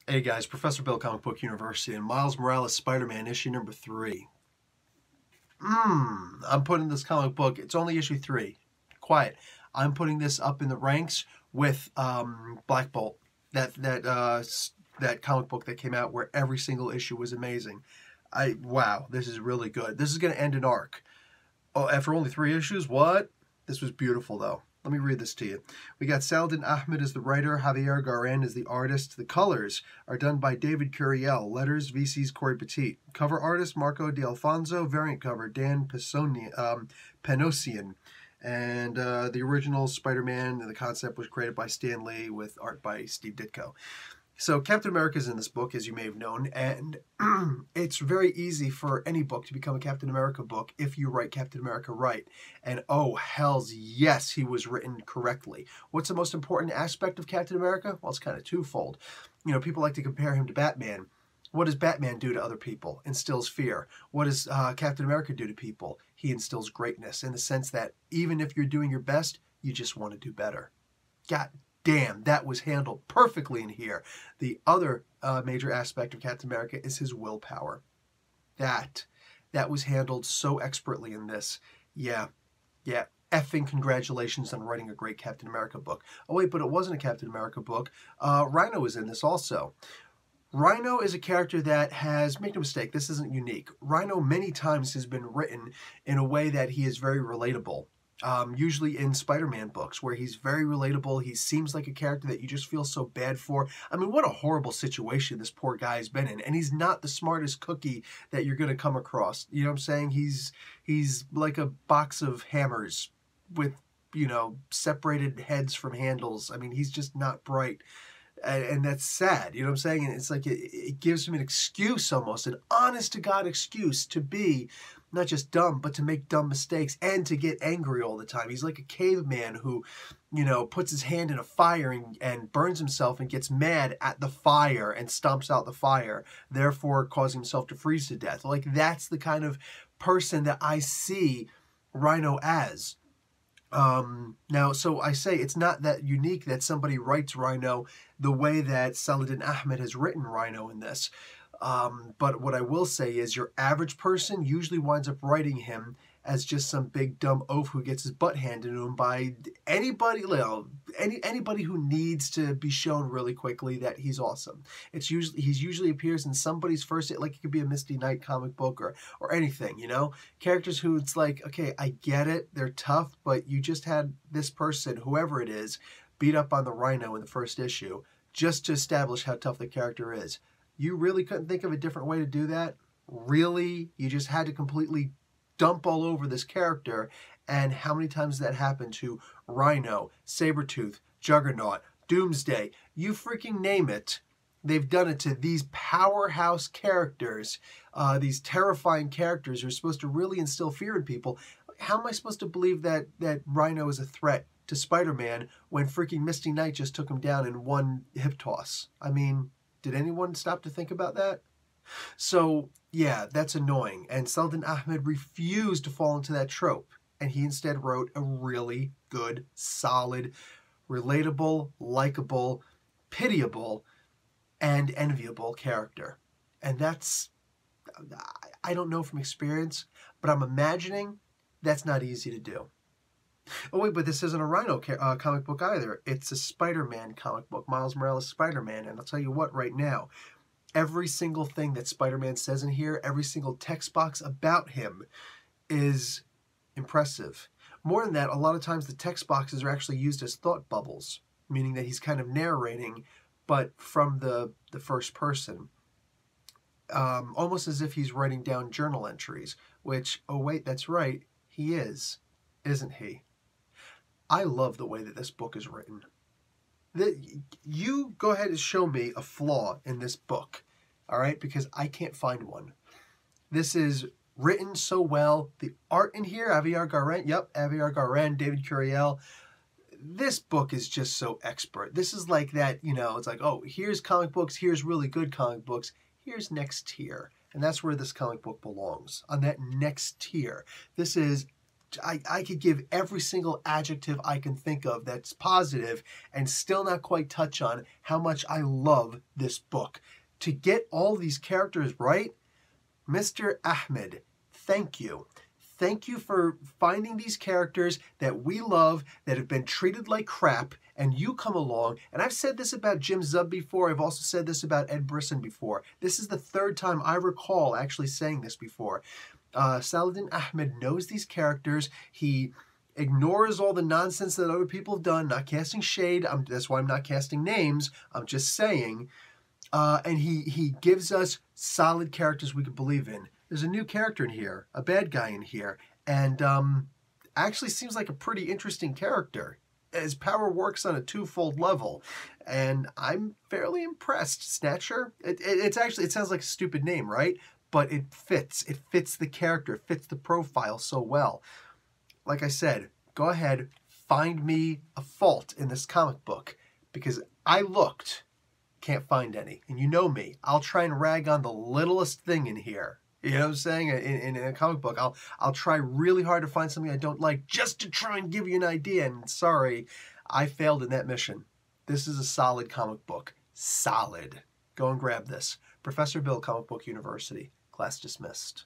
Hey guys, Professor Bill, Comic Book University, and Miles Morales Spider-Man issue number 3. I'm putting this comic book, it's only issue 3. Quiet. I'm putting this up in the ranks with Black Bolt, that comic book that came out where every single issue was amazing. Wow, this is really good. This is going to end an arc. Oh, after only 3 issues? What? This was beautiful, though. Let me read this to you. We got Saladin Ahmed as the writer, Javier Garran as the artist. The colors are done by David Curiel. Letters, VC's Corey Petit. Cover artist, Marco D'Alfonso. Variant cover, Dan Panosian. And the original Spider-Man, the concept was created by Stan Lee with art by Steve Ditko. So Captain America is in this book, as you may have known, and it's very easy for any book to become a Captain America book if you write Captain America right. And oh, hells yes, he was written correctly. What's the most important aspect of Captain America? Well, it's kind of twofold. You know, people like to compare him to Batman. What does Batman do to other people? Instills fear. What does Captain America do to people? He instills greatness in the sense that even if you're doing your best, you just want to do better. God damn, that was handled perfectly in here. The other major aspect of Captain America is his willpower. That was handled so expertly in this. Yeah. Effing congratulations on writing a great Captain America book. Oh wait, but it wasn't a Captain America book. Rhino is in this also. Rhino is a character that has, make no mistake, this isn't unique. Rhino many times has been written in a way that he is very relatable. Usually in Spider-Man books, where he's very relatable. He seems like a character that you just feel so bad for. I mean, what a horrible situation this poor guy has been in. And he's not the smartest cookie that you're going to come across. You know what I'm saying? He's like a box of hammers with, you know, separated heads from handles. I mean, he's just not bright. And that's sad, you know what I'm saying? And it's like it gives him an excuse almost, an honest-to-God excuse to be not just dumb, but to make dumb mistakes and to get angry all the time. He's like a caveman who, you know, puts his hand in a fire and burns himself and gets mad at the fire and stomps out the fire, therefore causing himself to freeze to death. Like, that's the kind of person that I see Rhino as. Now, so I say it's not that unique that somebody writes Rhino the way that Saladin Ahmed has written Rhino in this. But what I will say is your average person usually winds up writing him as just some big dumb oaf who gets his butt handed to him by anybody, anybody who needs to be shown really quickly that he's awesome. He's usually appears in somebody's first, like it could be a Misty Knight comic book or anything, you know? Characters who it's like, okay, I get it, they're tough, but you just had this person, whoever it is, beat up on the Rhino in the first issue just to establish how tough the character is. You really couldn't think of a different way to do that? Really? You just had to completely dump all over this character, and how many times that happened to Rhino, Sabretooth, Juggernaut, Doomsday, you freaking name it. They've done it to these powerhouse characters, these terrifying characters who are supposed to really instill fear in people. How am I supposed to believe that Rhino is a threat to Spider-Man when freaking Misty Knight just took him down in one hip toss? I mean, did anyone stop to think about that? So, yeah, that's annoying. And Saladin Ahmed refused to fall into that trope. And he instead wrote a really good, solid, relatable, likable, pitiable, and enviable character. And that's, I don't know from experience, but I'm imagining that's not easy to do. Oh wait, but this isn't a Rhino comic book either. It's a Spider-Man comic book, Miles Morales Spider-Man. And I'll tell you what right now, every single thing that Spider-Man says in here, every single text box about him is impressive. More than that, a lot of times the text boxes are actually used as thought bubbles, meaning that he's kind of narrating, but from the first person. Almost as if he's writing down journal entries, which, oh wait, that's right, he is, isn't he? I love the way that this book is written. You go ahead and show me a flaw in this book, all right? Because I can't find one. This is written so well. The art in here, Javier Garran, David Curiel. This book is just so expert. This is like that, you know, it's like, oh, here's comic books, here's really good comic books, here's next tier. And that's where this comic book belongs, on that next tier. This is I could give every single adjective I can think of that's positive and still not quite touch on how much I love this book. To get all these characters right, Mr. Ahmed, thank you. Thank you for finding these characters that we love, that have been treated like crap, and you come along. And I've said this about Jim Zub before. I've also said this about Ed Brisson before. This is the third time I recall actually saying this before. Saladin Ahmed knows these characters. He ignores all the nonsense that other people have done, not casting shade. That's why I'm not casting names. I'm just saying. And he gives us solid characters we can believe in. There's a new character in here, a bad guy in here, and actually seems like a pretty interesting character. His power works on a twofold level, and I'm fairly impressed. Snatcher? It sounds like a stupid name, right? But it fits. It fits the character. It fits the profile so well. Like I said, go ahead, find me a fault in this comic book, because I looked, can't find any. And you know me, I'll try and rag on the littlest thing in here. You know what I'm saying? In a comic book, I'll try really hard to find something I don't like just to try and give you an idea. And sorry, I failed in that mission. This is a solid comic book. Solid. Go and grab this. Professor Bill, Comic Book University. Class dismissed.